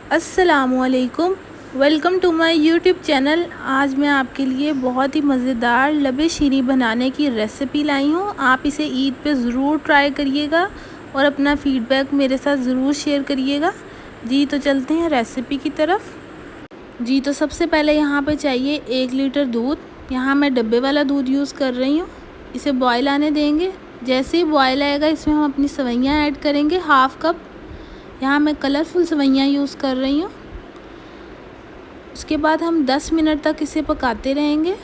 अस्सलामुअलैकुम, welcome to my YouTube channel. आज मैं आपके लिए बहुत ही मज़ेदार लबे शीरी बनाने की रेसिपी लाई हूँ। आप इसे ईद पे ज़रूर ट्राई करिएगा और अपना फ़ीडबैक मेरे साथ ज़रूर शेयर करिएगा। जी तो चलते हैं रेसिपी की तरफ। जी तो सबसे पहले यहाँ पे चाहिए 1 लीटर दूध। यहाँ मैं डब्बे वाला दूध यूज़ कर रही हूँ। इसे बॉयल आने देंगे। जैसे ही बॉयल आएगा इसमें हम अपनी सवैयाँ ऐड करेंगे, हाफ़ कप। यहाँ मैं कलरफुल सवैयाँ यूज़ कर रही हूँ। उसके बाद हम 10 मिनट तक इसे पकाते रहेंगे।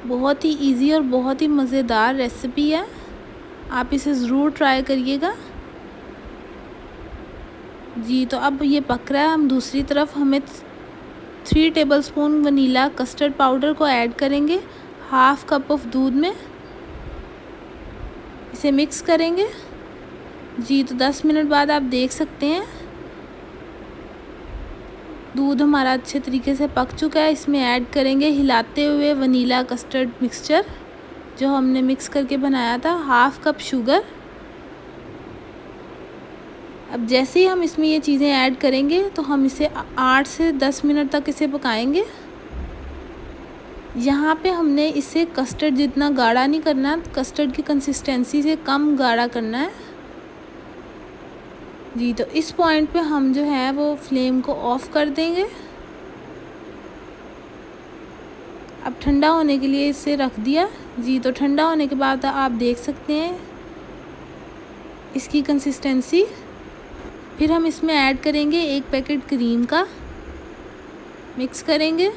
बहुत ही इजी और बहुत ही मज़ेदार रेसिपी है, आप इसे ज़रूर ट्राई करिएगा। जी तो अब ये पक रहा है। हम दूसरी तरफ हमें 3 टेबलस्पून वनीला कस्टर्ड पाउडर को ऐड करेंगे हाफ़ कप ऑफ दूध में। इसे मिक्स करेंगे। जी तो 10 मिनट बाद आप देख सकते हैं दूध हमारा अच्छे तरीके से पक चुका है। इसमें ऐड करेंगे हिलाते हुए वनीला कस्टर्ड मिक्सचर जो हमने मिक्स करके बनाया था, हाफ़ कप शुगर। अब जैसे ही हम इसमें ये चीज़ें ऐड करेंगे तो हम इसे 8 से 10 मिनट तक इसे पकाएंगे। यहाँ पे हमने इसे कस्टर्ड जितना गाढ़ा नहीं करना, कस्टर्ड की कंसिस्टेंसी से कम गाढ़ा करना है। जी तो इस पॉइंट पे हम जो है वो फ्लेम को ऑफ़ कर देंगे। अब ठंडा होने के लिए इसे रख दिया। जी तो ठंडा होने के बाद आप देख सकते हैं इसकी कंसिस्टेंसी। फिर हम इसमें ऐड करेंगे 1 पैकेट क्रीम का, मिक्स करेंगे।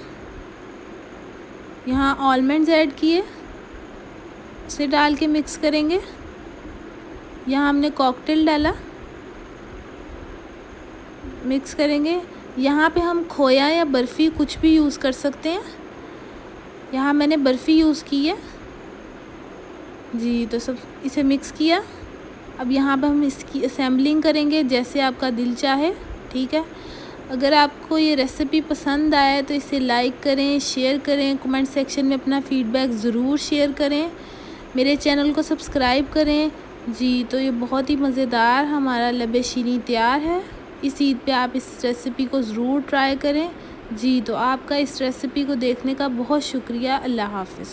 यहाँ आलमंड्स ऐड किए, उसे डाल के मिक्स करेंगे। यहाँ हमने कॉकटेल डाला, मिक्स करेंगे। यहाँ पे हम खोया या बर्फ़ी कुछ भी यूज़ कर सकते हैं। यहाँ मैंने बर्फ़ी यूज़ की है। जी तो सब इसे मिक्स किया। अब यहाँ पर हम इसकी असेंबलिंग करेंगे जैसे आपका दिल चाहे, ठीक है। अगर आपको ये रेसिपी पसंद आए तो इसे लाइक करें, शेयर करें, कमेंट सेक्शन में अपना फ़ीडबैक ज़रूर शेयर करें, मेरे चैनल को सब्सक्राइब करें। जी तो ये बहुत ही मज़ेदार हमारा लबे शीरी तैयार है। इस ईद पे आप इस रेसिपी को ज़रूर ट्राई करें। जी तो आपका इस रेसिपी को देखने का बहुत शुक्रिया। अल्लाह हाफ़िज़।